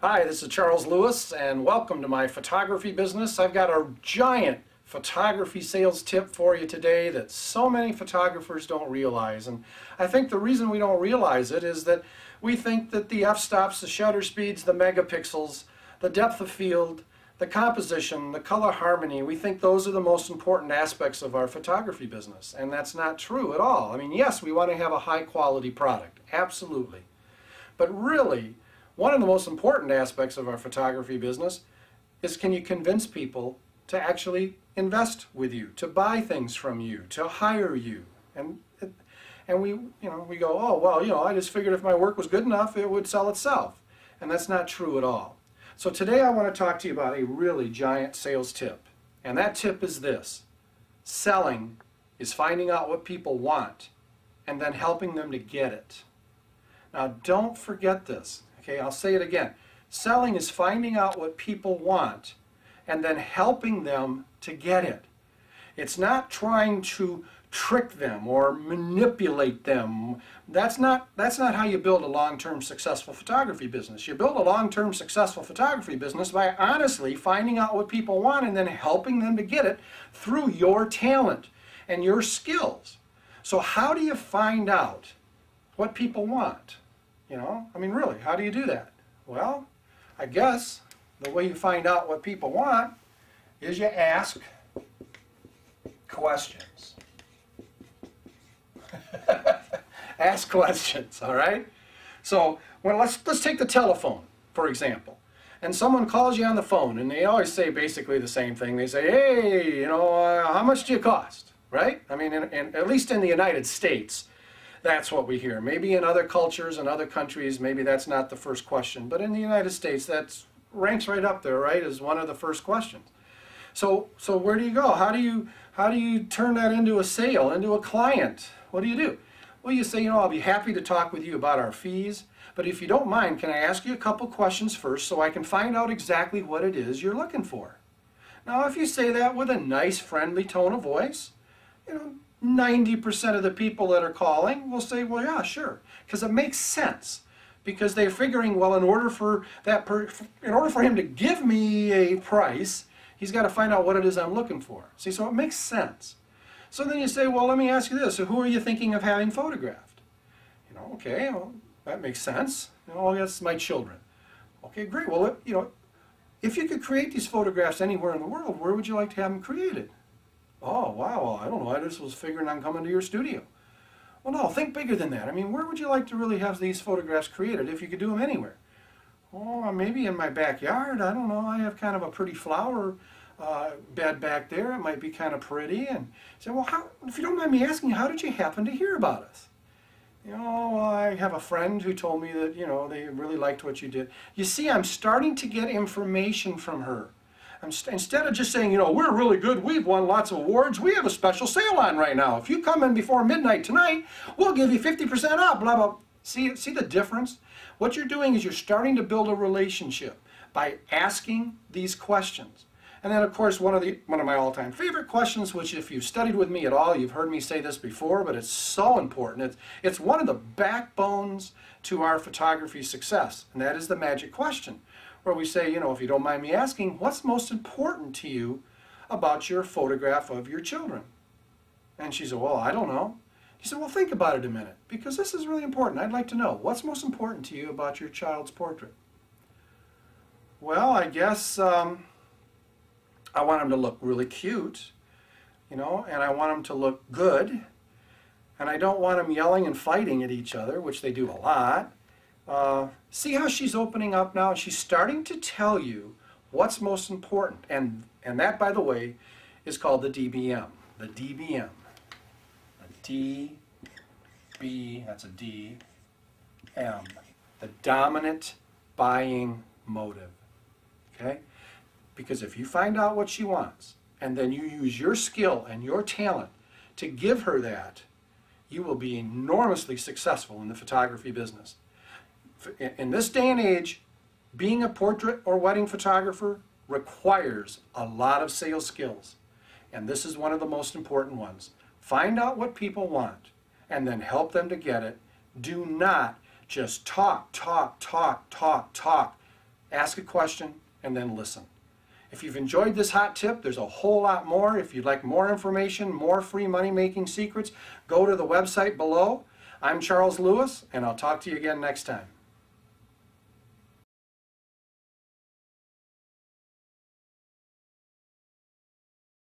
Hi, this is Charles Lewis, and welcome to my photography business. I've got a giant photography sales tip for you today that so many photographers don't realize. And I think the reason we don't realize it is that we think that the f-stops, the shutter speeds, the megapixels, the depth of field, the composition, the color harmony, we think those are the most important aspects of our photography business. And that's not true at all. I mean, yes, we want to have a high quality product, absolutely. But really, one of the most important aspects of our photography business is, can you convince people to actually invest with you, to buy things from you, to hire you? And we go, oh, well, I just figured if my work was good enough, it would sell itself. And that's not true at all. So today I want to talk to you about a really giant sales tip. And that tip is this: selling is finding out what people want and then helping them to get it. Now, don't forget this. Okay, I'll say it again. Selling is finding out what people want and then helping them to get it. It's not trying to trick them or manipulate them. That's not how you build a long-term successful photography business. You build a long-term successful photography business by honestly finding out what people want and then helping them to get it through your talent and your skills. So how do you find out what people want? I mean, really, how do you do that? Well, I guess the way you find out what people want is you ask questions. Ask questions, all right? So, let's take the telephone, for example. And someone calls you on the phone, and they always say basically the same thing. They say, hey, how much do you cost, right? I mean, at least in the United States, that's what we hear. Maybe in other cultures and other countries, maybe that's not the first question. But in the United States, that ranks right up there, right, as one of the first questions. So where do you go? How do you turn that into a sale, into a client? What do you do? Well, you say, I'll be happy to talk with you about our fees, but if you don't mind, can I ask you a couple questions first so I can find out exactly what it is you're looking for? Now, if you say that with a nice, friendly tone of voice, 90% of the people that are calling will say, well, yeah, sure, because it makes sense. Because they're figuring, well, in order for him to give me a price, he's got to find out what it is I'm looking for. See, so it makes sense. So then you say, well, let me ask you this. So who are you thinking of having photographed? Okay, well, that makes sense. That's my children. Okay, great. Well, if you could create these photographs anywhere in the world, where would you like to have them created? Oh, wow, well, I don't know. I just was figuring on coming to your studio. Well, no, think bigger than that. I mean, where would you like to really have these photographs created if you could do them anywhere? Oh, maybe in my backyard. I don't know. I have kind of a pretty flower bed back there. It might be kind of pretty. And say, well, if you don't mind me asking, how did you happen to hear about us? I have a friend who told me that, they really liked what you did. You see, I'm starting to get information from her. Instead of just saying, we're really good, we've won lots of awards, we have a special sale on right now. If you come in before midnight tonight, we'll give you 50% off, blah, blah. See the difference? What you're doing is you're starting to build a relationship by asking these questions. And then, of course, one of my all-time favorite questions, which if you've studied with me at all, you've heard me say this before, but it's so important. It's one of the backbones to our photography success, and that is the magic question, where we say, if you don't mind me asking, what's most important to you about your photograph of your children? And she said, well, I don't know. He said, well, think about it a minute, because this is really important. I'd like to know, what's most important to you about your child's portrait? Well, I guess I want him to look really cute, and I want him to look good, and I don't want them yelling and fighting at each other, which they do a lot. See how she's opening up now? She's starting to tell you what's most important. And that, by the way, is called the DBM. The DBM. That's a D, M. The dominant buying motive. Okay? Because if you find out what she wants, and then you use your skill and your talent to give her that, you will be enormously successful in the photography business. In this day and age, being a portrait or wedding photographer requires a lot of sales skills. And this is one of the most important ones. Find out what people want and then help them to get it. Do not just talk. ask a question, and then listen. If you've enjoyed this hot tip, there's a whole lot more. If you'd like more information, more free money-making secrets, go to the website below. I'm Charles Lewis, and I'll talk to you again next time.